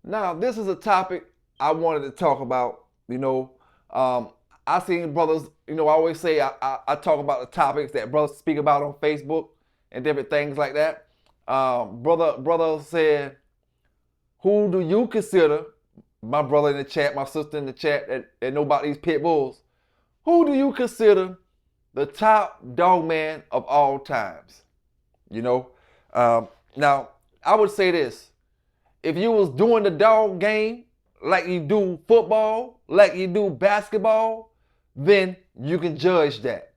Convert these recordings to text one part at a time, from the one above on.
Now, this is a topic I wanted to talk about. I seen brothers, I always say I talk about the topics that brothers speak about on Facebook and different things like that. Brother said, who do you consider, my brother in the chat, my sister in the chat that know about these pit bulls, who do you consider the top dog man of all times? You know, now I would say this: if you was doing the dog game like you do football, like you do basketball, then you can judge that.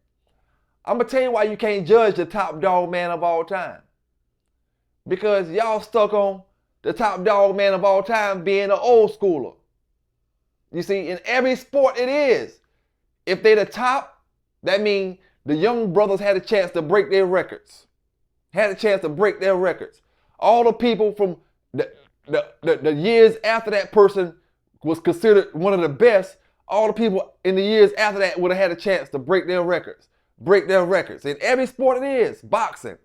I'm gonna tell you why you can't judge the top dog man of all time. Because y'all stuck on the top dog man of all time being an old schooler. You see, in every sport it is. If they the top, that means the young brothers had a chance to break their records. Had a chance to break their records. All the people from the years after that person was considered one of the best, all the people in the years after that would have had a chance to break their records. Break their records. In every sport it is. Boxing.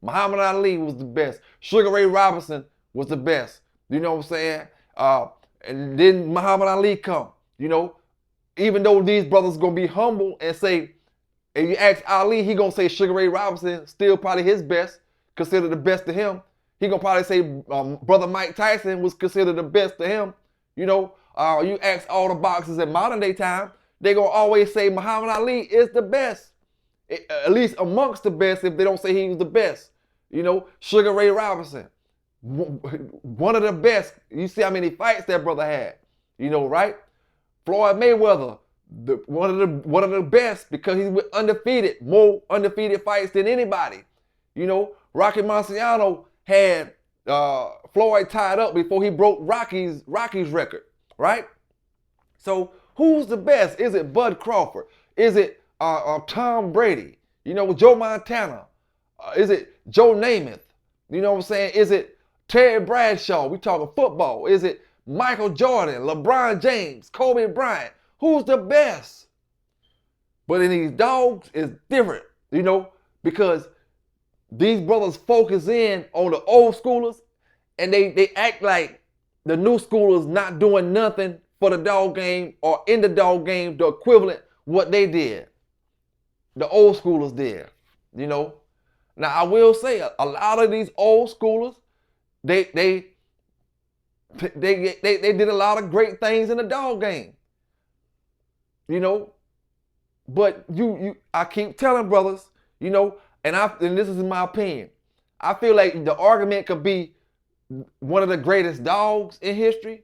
Muhammad Ali was the best. Sugar Ray Robinson was the best. You know what I'm saying? And then Muhammad Ali come. Even though these brothers gonna be humble and say, if you ask Ali, he gonna say Sugar Ray Robinson still probably his best, considered the best to him. He gonna probably say brother Mike Tyson was considered the best to him. You ask all the boxers in modern day time, they gonna always say Muhammad Ali is the best, at least amongst the best. If they don't say he was the best, Sugar Ray Robinson, one of the best. You see how many fights that brother had, right? Floyd Mayweather, one of the best because he's undefeated, more undefeated fights than anybody. Rocky Marciano had Floyd tied up before he broke Rocky's record, right? So who's the best? Is it Bud Crawford? Is it Tom Brady? Joe Montana? Is it Joe Namath? You know what I'm saying? Is it Terry Bradshaw? We talking football. Is it Michael Jordan, LeBron James, Kobe Bryant? Who's the best? But in these dogs, it's different, because these brothers focus in on the old schoolers and they act like the new schoolers not doing nothing for the dog game or in the dog game, the equivalent what they did. The old schoolers did, Now I will say a lot of these old schoolers, they did a lot of great things in the dog game. But I keep telling brothers, and this is my opinion. I feel like the argument could be one of the greatest dogs in history.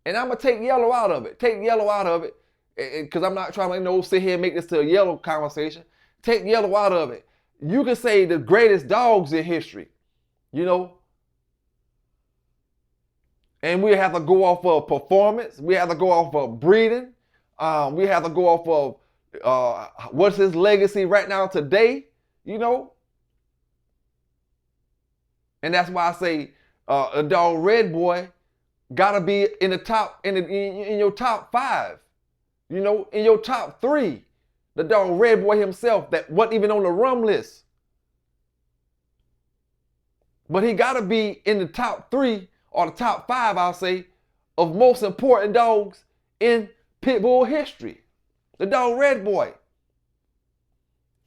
And I'm gonna take yellow out of it. Take yellow out of it. Because I'm not trying to sit here and make this to a yellow conversation. Take yellow out of it. You can say the greatest dogs in history, and we have to go off of performance. We have to go off of breeding. We have to go off of what's his legacy right now today, And that's why I say a dog Red Boy gotta be in the top, in your top 5, in your top 3. The dog Red Boy himself that wasn't even on the rum list. But he gotta be in the top 3 or the top 5, I'll say, of most important dogs in pit bull history. The dog Red Boy.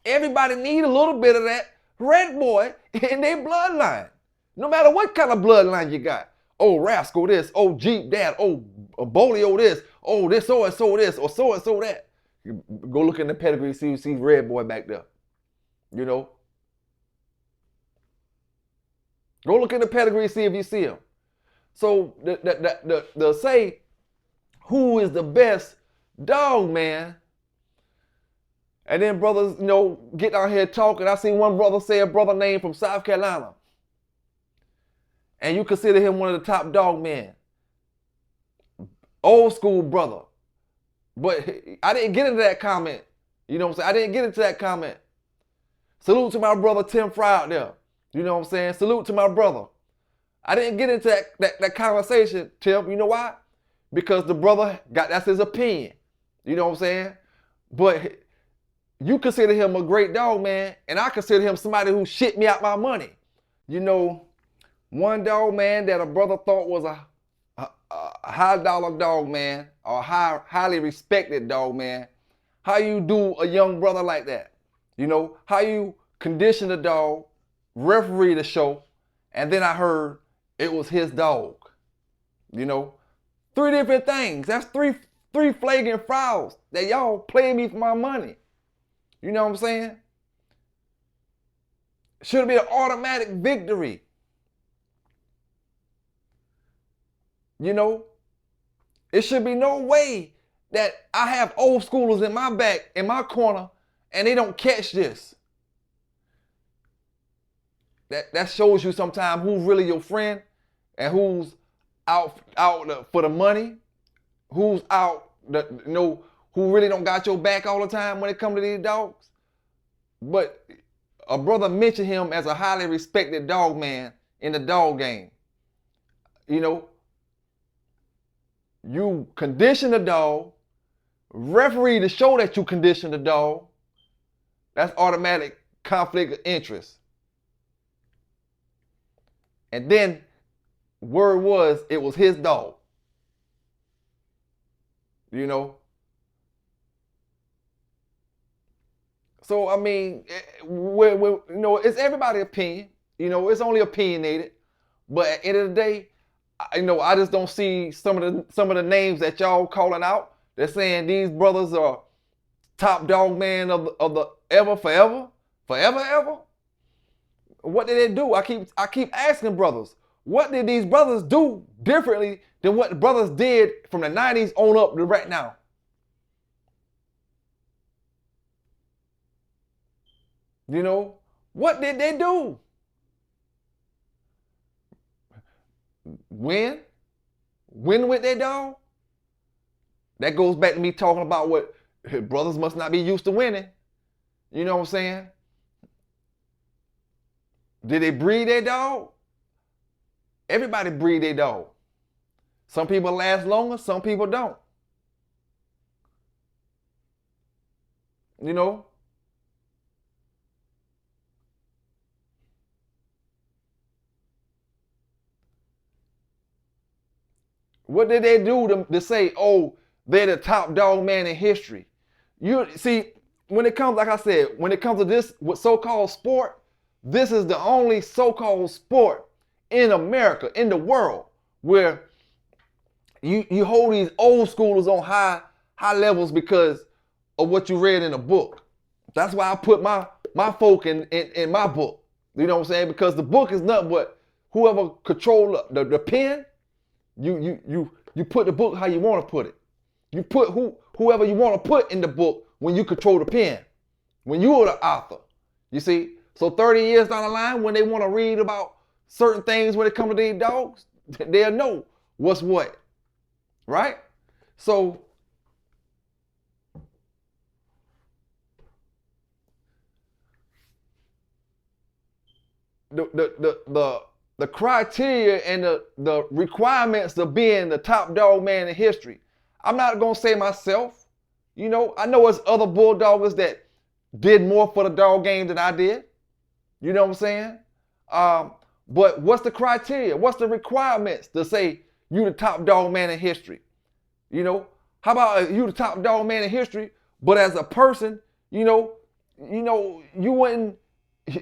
Everybody need a little bit of that Red Boy in their bloodline. No matter what kind of bloodline you got. Oh, Rascal this. Oh, Jeep that. Oh, Bolio this. Oh, this so-and-so this. Or so-and-so that. Go look in the pedigree, see you see Red Boy back there. Go look in the pedigree, see if you see him. So the say who is the best dog man, and then brothers, get down here talking. I seen one brother say a brother name from South Carolina, and you consider him one of the top dog men, old school brother. But I didn't get into that comment. You know what I'm saying? I didn't get into that comment. Salute to my brother Tim Fry out there. You know what I'm saying? Salute to my brother. I didn't get into that conversation, Tim. You know why? Because the brother that's his opinion. You know what I'm saying? But you consider him a great dog, man, and I consider him somebody who shit me out my money. One dog, man, that a brother thought was a high dollar dog man or highly respected dog man, how you do a young brother like that? You know, how you condition the dog, referee the show, and then I heard it was his dog. You know, three different things. That's three flagrant fouls that y'all playing me for my money. You know what I'm saying? Should have been an automatic victory. You know, it should be no way that I have old schoolers in my back, in my corner, and they don't catch this. That shows you sometimes who's really your friend and who's out for the money, who's out, who really don't got your back all the time when it comes to these dogs. But a brother mentioned him as a highly respected dog man in the dog game. You know, you condition the dog, referee to show that you condition the dog. That's automatic conflict of interest. And then word was it was his dog. You know. So I mean, you know, it's everybody's opinion. You know, it's only opinionated. But at the end of the day, you know, I just don't see some of the names that y'all calling out. They're saying these brothers are top dog man of the forever. What did they do? I keep asking brothers, what did these brothers do differently than what the brothers did from the 90s on up to right now? You know, what did they do? Win with their dog? That goes back to me talking about what brothers must not be used to winning. You know what I'm saying? Did they breed their dog? Everybody breed their dog. Some people last longer, some people don't. You know? What did they do to say, oh, they're the top dog man in history? You see, when it comes, like I said, when it comes to this so-called sport, this is the only so-called sport in America, in the world, where you hold these old schoolers on high levels because of what you read in a book. That's why I put my folk in my book. You know what I'm saying? Because the book is nothing but whoever control the pen, you put the book how you want to put it. You put whoever you want to put in the book when you control the pen, when you are the author. You see? So 30 years down the line, when they want to read about certain things when it comes to these dogs, they'll know what's what. Right? So the criteria and the requirements of being the top dog man in history, I'm not gonna say myself. You know, I know there's other bulldoggers that did more for the dog game than I did. You know what I'm saying? But what's the criteria? What's the requirements to say you the top dog man in history? You know, how about you the top dog man in history, but as a person, you wouldn't,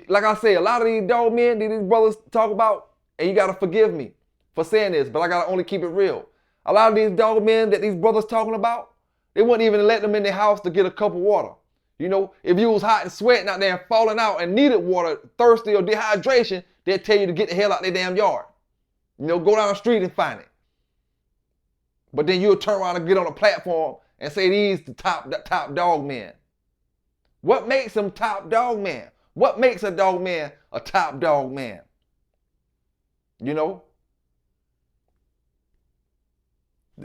like I say, a lot of these dog men that these brothers talk about, and you gotta forgive me for saying this, but I gotta only keep it real. A lot of these dog men that these brothers talking about, they wouldn't even let them in their house to get a cup of water. You know, if you was hot and sweating out there and falling out and needed water, thirsty or dehydration, they'd tell you to get the hell out their damn yard. You know, go down the street and find it. But then you'll turn around and get on a platform and say these the top dog men. What makes them top dog man? What makes a dog man a top dog man? You know?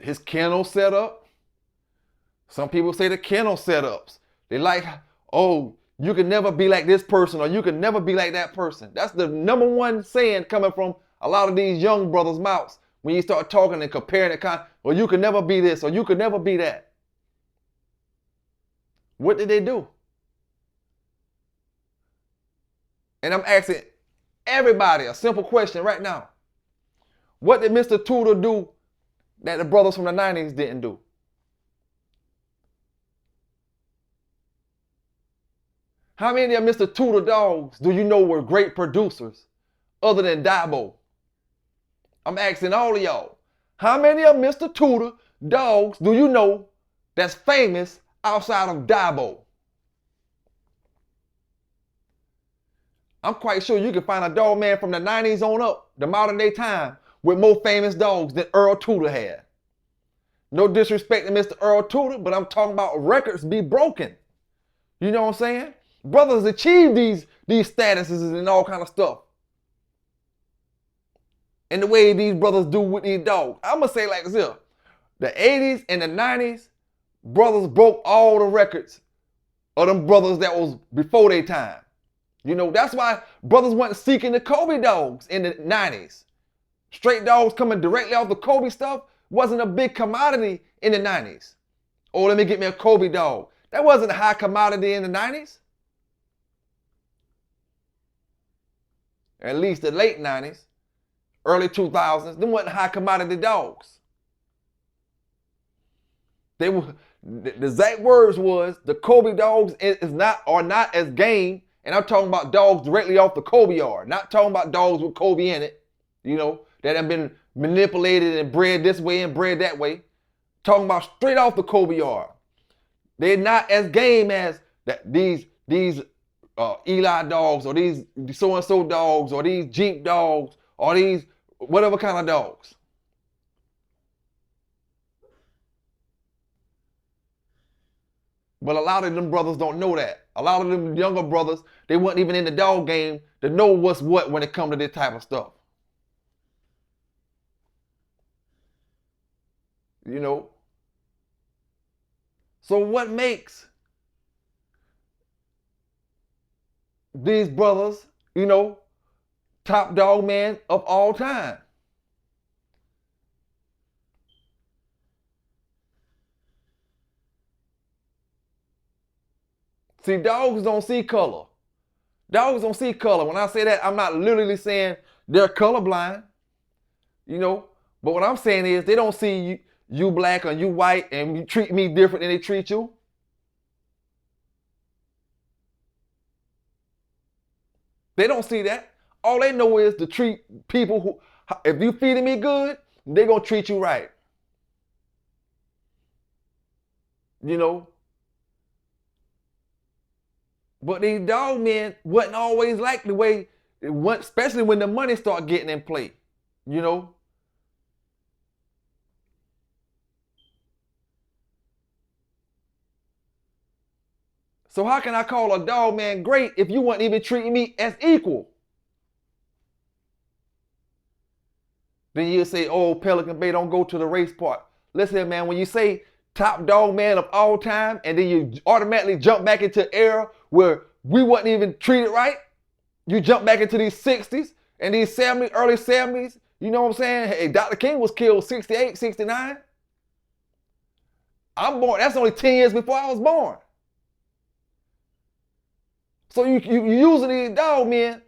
His kennel setup. Some people say the kennel setups. They like, oh, you can never be like this person or you can never be like that person. That's the number one saying coming from a lot of these young brothers' mouths. When you start talking and comparing it, well, you can never be this or you can never be that. What did they do? And I'm asking everybody a simple question right now. What did Mr. Tudor do that the brothers from the 90s didn't do? How many of Mr. Tudor dogs do you know were great producers other than Dabo? I'm asking all of y'all. How many of Mr. Tudor dogs do you know that's famous outside of Dabo? I'm quite sure you can find a dog man from the 90s on up, the modern day time, with more famous dogs than Earl Tudor had. No disrespect to Mr. Earl Tudor, but I'm talking about records be broken. You know what I'm saying? Brothers achieve these statuses and all kind of stuff. And the way these brothers do with these dogs. I'm going to say like this here. The 80s and the 90s, brothers broke all the records of them brothers that was before their time. You know, that's why brothers weren't seeking the Kobe dogs in the 90s. Straight dogs coming directly off the Kobe stuff wasn't a big commodity in the 90s. Oh, let me get me a Kobe dog. That wasn't a high commodity in the 90s. At least the late 90s, early 2000s, them wasn't high commodity dogs. They were, the exact words was, the Kobe dogs are not as game, and I'm talking about dogs directly off the Kobe yard, not talking about dogs with Kobe in it, you know, that have been manipulated and bred this way and bred that way. Talking about straight off the Kobe yard. They're not as game as these Eli dogs, or these so-and-so dogs, or these Jeep dogs, or these whatever kind of dogs. But a lot of them brothers don't know that. A lot of them younger brothers, they weren't even in the dog game to know what's what when it comes to this type of stuff. You know? So what makes these brothers, you know, top dog man of all time? See, dogs don't see color. Dogs don't see color. When I say that, I'm not literally saying they're colorblind, you know. But what I'm saying is they don't see you black or you white and you treat me different than they treat you. They don't see that. All they know is to treat people who, if you feeding me good, they're going to treat you right. You know. But these dog men wasn't always like the way it went, especially when the money started getting in play, you know. So how can I call a dog man great if you weren't even treating me as equal? Then you'll say, oh, Pelican Bay, don't go to the race part. Listen, man, when you say top dog man of all time, and then you automatically jump back into an era where we wasn't even treated right, you jump back into these 60s and these 70s, early 70s, you know what I'm saying? Hey, Dr. King was killed 68, 69. I'm born, that's only 10 years before I was born. So you using these dog men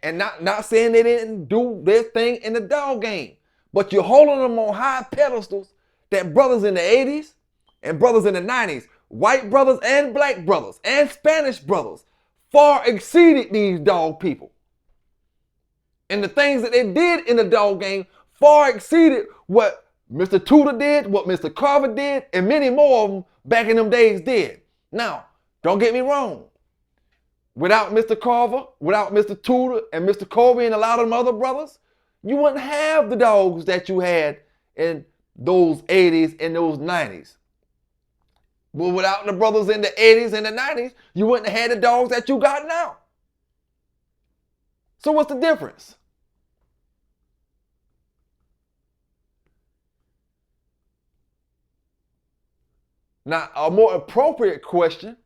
and not saying they didn't do their thing in the dog game, but you're holding them on high pedestals that brothers in the 80s and brothers in the 90s, white brothers and black brothers and Spanish brothers, far exceeded these dog people. And the things that they did in the dog game far exceeded what Mr. Tudor did, what Mr. Carver did, and many more of them back in them days did. Now, don't get me wrong. Without Mr. Carver, without Mr. Tudor and Mr. Kobe and a lot of them other brothers, you wouldn't have the dogs that you had in those 80s and those 90s. But without the brothers in the 80s and the 90s, you wouldn't have had the dogs that you got now. So what's the difference? Now, a more appropriate question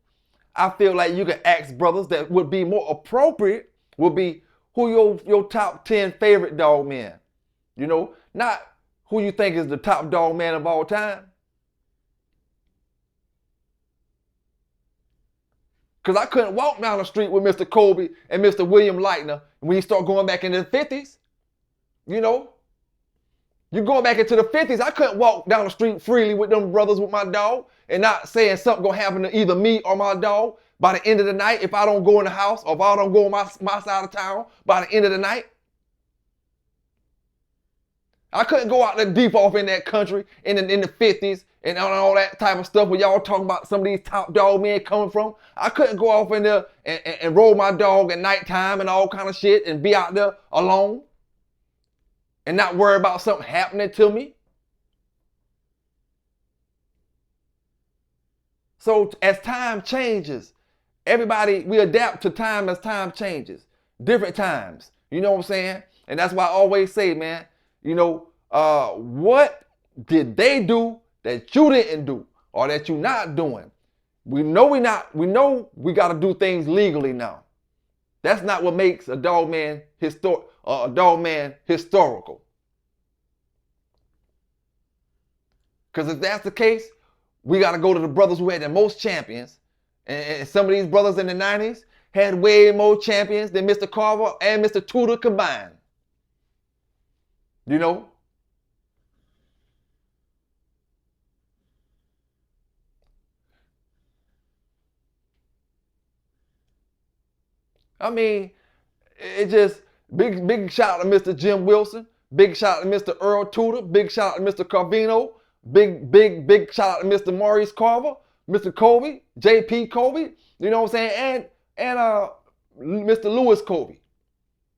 I feel like you can ask brothers that would be more appropriate would be who your top 10 favorite dog men. You know, not who you think is the top dog man of all time. Because I couldn't walk down the street with Mr. Kobe and Mr. William Lightner when you start going back into the 50s. You know, You going back into the 50s, I couldn't walk down the street freely with them brothers with my dog and not saying something gonna happen to either me or my dog by the end of the night if I don't go in the house or if I don't go on my side of town by the end of the night. I couldn't go out there deep off in that country in the 50s and all that type of stuff where y'all talking about some of these top dog men coming from. I couldn't go off in there and roll my dog at nighttime and all kind of shit and be out there alone and not worry about something happening to me. So as time changes, everybody, we adapt to time as time changes. Different times. You know what I'm saying? And that's why I always say, man, you know, what did they do that you didn't do or that you're not doing? We know we got to do things legally now. That's not what makes a dog man historical. Because if that's the case, we got to go to the brothers who had the most champions. And some of these brothers in the 90s had way more champions than Mr. Carver and Mr. Tudor combined. You know? I mean, it just, big shout out to Mr. Jim Wilson, big shout out to Mr. Earl Tudor, big shout out to Mr. Carvino, big shout out to Mr. Maurice Carver, Mr. Kobe, JP Kobe, you know what I'm saying, and Mr. Lewis Kobe.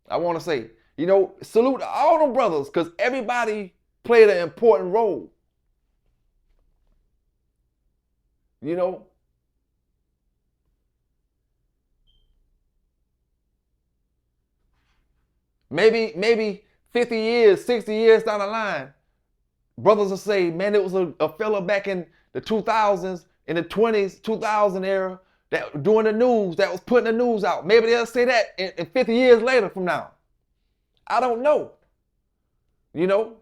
I want to say, you know, salute all them brothers because everybody played an important role. You know? Maybe 50 years, 60 years down the line, brothers will say, man, it was a fella back in the 2000s, in the 20s, 2000 era, that doing the news, that was putting the news out. Maybe they'll say that in 50 years later from now. I don't know. You know?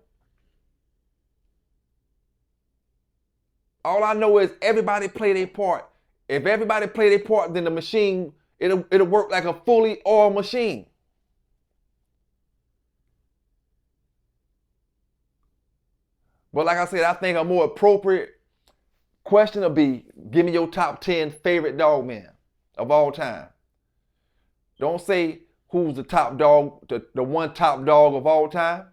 All I know is everybody played their part. If everybody played their part, then the machine, it'll work like a fully oiled machine. But like I said, I think a more appropriate question would be, give me your top 10 favorite dog men of all time. Don't say who's the top dog, the one top dog of all time.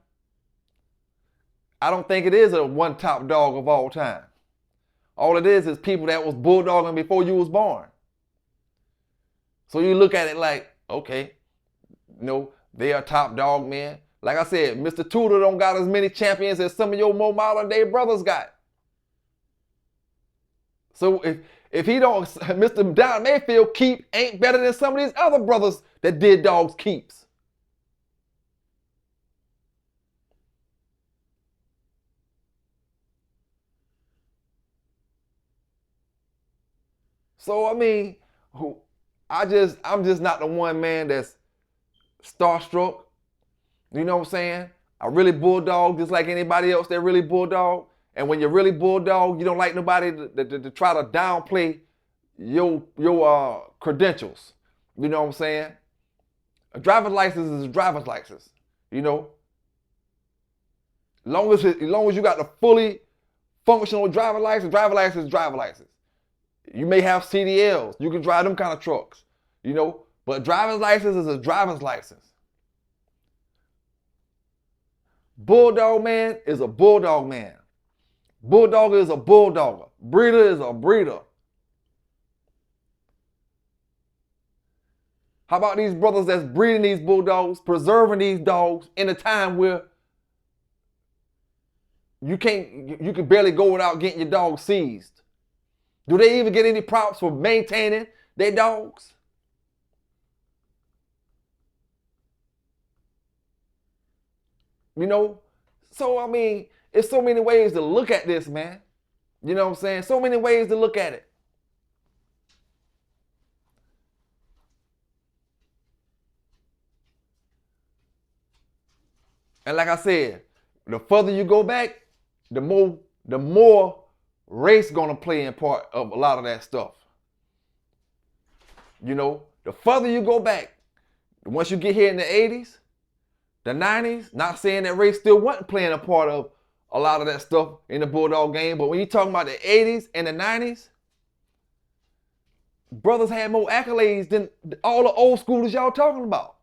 I don't think it is a one top dog of all time. All it is people that was bulldogging before you was born. So you look at it like, okay, you know, they are top dog men. Like I said, Mr. Tudor don't got as many champions as some of your more modern day brothers got. So if he don't, Mr. Don Mayfield keep ain't better than some of these other brothers that did dogs keeps. So I mean, I'm just not the one man that's starstruck. You know what I'm saying? I really bulldog just like anybody else that really bulldog. And when you're really bulldog, you don't like nobody to try to downplay your credentials. You know what I'm saying? A driver's license is a driver's license. You know, as long as you got the fully functional driver's license is driver's license. You may have CDLs. You can drive them kind of trucks. You know, but driver's license is a driver's license. Bulldog man is a bulldog man. Bulldog is a bulldogger. Breeder is a breeder. How about these brothers that's breeding these bulldogs, preserving these dogs in a time where you can barely go without getting your dog seized? Do they even get any props for maintaining their dogs? You know? So, I mean, it's so many ways to look at this, man. You know what I'm saying? So many ways to look at it. And like I said, the further you go back, the more race gonna play in part of a lot of that stuff. You know, the further you go back, once you get here in the 80s, The 90s, not saying that race still wasn't playing a part of a lot of that stuff in the Bulldog game, but when you're talking about the 80s and the 90s, brothers had more accolades than all the old schoolers y'all talking about.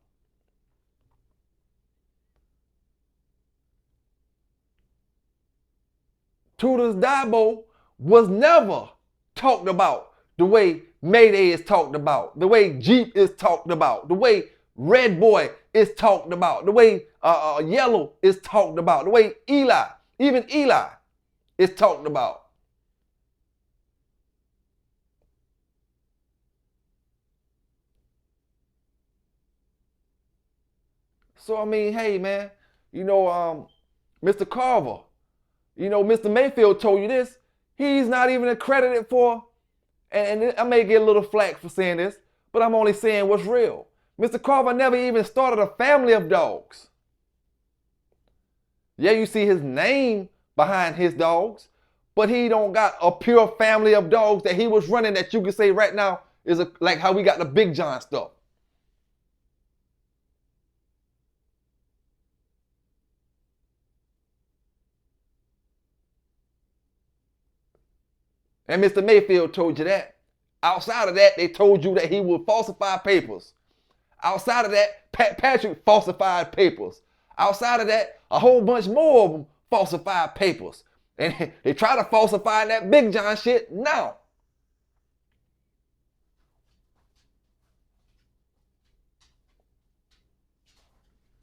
Tudor's Dabo was never talked about the way Mayday is talked about, the way Jeep is talked about, the way Red Boy is talked about, the way Yellow is talked about, the way Eli, even Eli, is talked about. So I mean, hey man, Mr. Carver, Mr. Mayfield told you this. He's not even accredited for, and I may get a little flack for saying this, but I'm only saying what's real. Mr. Carver never even started a family of dogs. Yeah, you see his name behind his dogs, but he don't got a pure family of dogs that he was running that you can say right now is like how we got the Big John stuff. And Mr. Mayfield told you that. Outside of that, they told you that he would falsify papers. Outside of that, Pat Patrick falsified papers. Outside of that, a whole bunch more of them falsified papers. And they try to falsify that Big John shit now.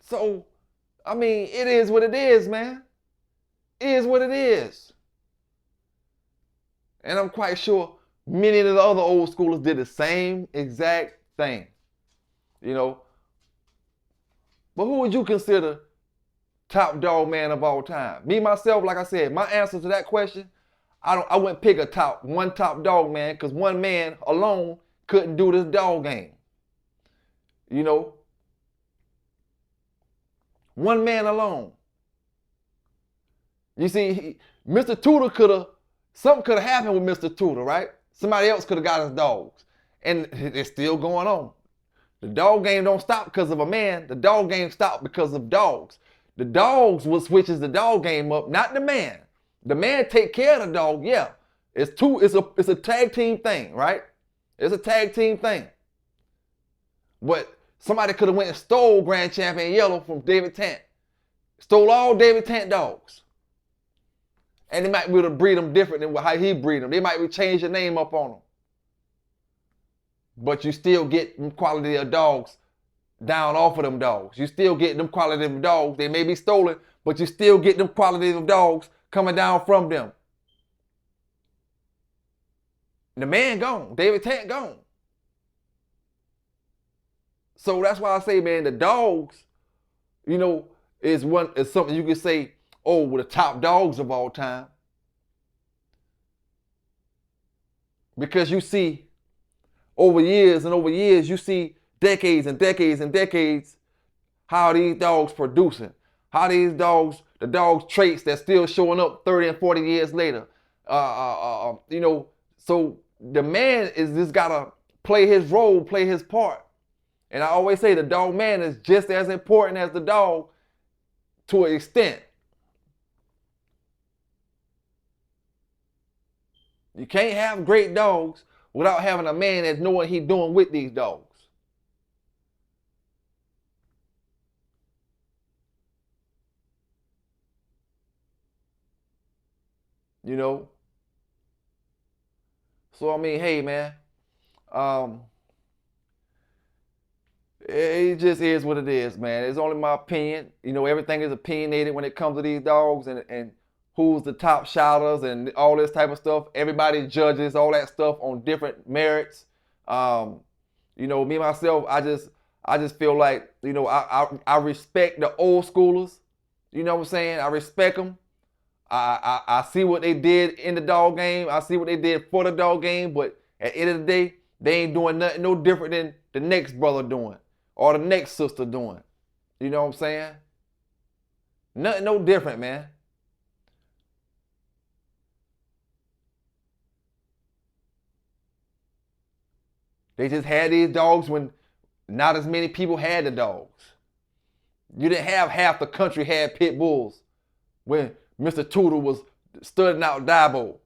So, I mean, it is what it is, man. It is what it is. And I'm quite sure many of the other old schoolers did the same exact thing. But who would you consider top dog man of all time? Me, myself, like I said, my answer to that question, I wouldn't pick one top dog man, because one man alone couldn't do this dog game. One man alone. You see, Mr. Tudor something could have happened with Mr. Tudor, right? Somebody else could have got his dogs. And it's still going on. The dog game don't stop because of a man. The dog game stopped because of dogs. The dogs will switches the dog game up, not the man. The man take care of the dog, yeah. It's a tag team thing, right? It's a tag team thing. But somebody could have went and stole Grand Champion Yellow from David Tant. Stole all David Tant dogs. And they might be able to breed them different than how he breed them. They might change the name up on them. But you still get them quality of dogs down off of them dogs. You still get them quality of dogs. They may be stolen, but you still get them quality of dogs coming down from them. The man gone. David Tant gone. So that's why I say, man, the dogs, is something you can say, oh, with the top dogs of all time. Because you see, over years and over years, you see decades and decades and decades how these dogs producing. How these dogs, the dogs' traits that's still showing up 30 and 40 years later. So the man is just gotta play his role, play his part. And I always say the dog man is just as important as the dog to an extent. You can't have great dogs without having a man that's knowing what he's doing with these dogs. So I mean, hey man, it just is what it is, man. It's only my opinion. Everything is opinionated when it comes to these dogs and who's the top shouters and all this type of stuff. Everybody judges all that stuff on different merits. Me myself, I just feel like, I respect the old schoolers. You know what I'm saying? I respect them. I see what they did in the dog game. I see what they did for the dog game. But at the end of the day, they ain't doing nothing no different than the next brother doing or the next sister doing. You know what I'm saying? Nothing no different, man. They just had these dogs when not as many people had the dogs. You didn't have half the country had pit bulls when Mr. Tootle was studying out Dabo.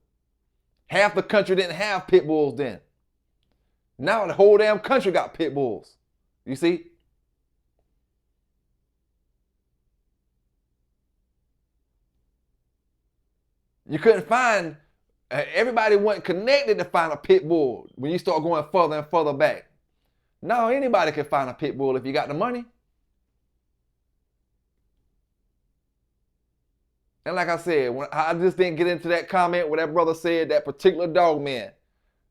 Half the country didn't have pit bulls then. Now the whole damn country got pit bulls. You see? You couldn't find, everybody wasn't connected to find a pit bull when you start going further and further back. Now anybody can find a pit bull if you got the money. And like I said, I just didn't get into that comment where that brother said that particular dog man,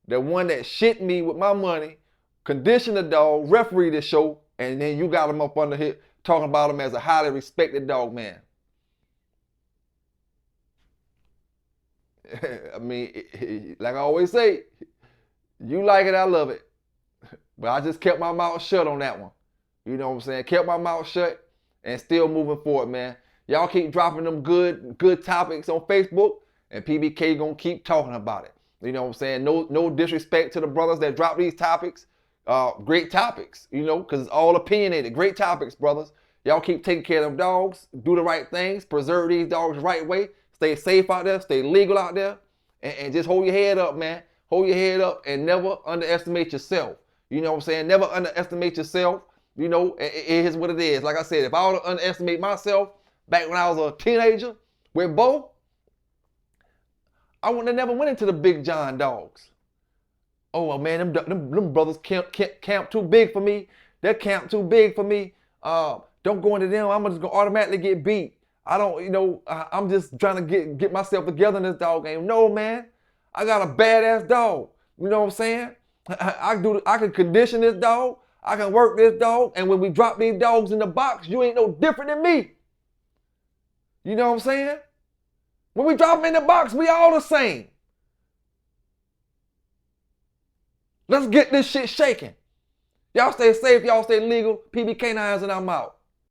the one that shit me with my money, conditioned the dog, referee the show, and then you got him up under here talking about him as a highly respected dog man. I mean, like I always say, you like it, I love it. But I just kept my mouth shut on that one. You know what I'm saying? Kept my mouth shut and still moving forward, man. Y'all keep dropping them good topics on Facebook, and PBK gonna keep talking about it. You know what I'm saying? No disrespect to the brothers that drop these topics. Great topics, you know, because it's all opinionated. Great topics, brothers. Y'all keep taking care of them dogs. Do the right things. Preserve these dogs the right way. Stay safe out there. Stay legal out there. And just hold your head up, man. Hold your head up and never underestimate yourself. You know what I'm saying? Never underestimate yourself. You know, it is what it is. Like I said, if I were to underestimate myself back when I was a teenager with Bo, I wouldn't have never went into the Big John dogs. Oh, well, man, them brothers camp too big for me. They're camp too big for me. Don't go into them. I'm just going to automatically get beat. I don't, you know, I'm just trying to get myself together in this dog game. No, man. I got a badass dog. You know what I'm saying? I can condition this dog. I can work this dog. And when we drop these dogs in the box, you ain't no different than me. You know what I'm saying? When we drop them in the box, we all the same. Let's get this shit shaking. Y'all stay safe. Y'all stay legal. PB K9s and I'm out.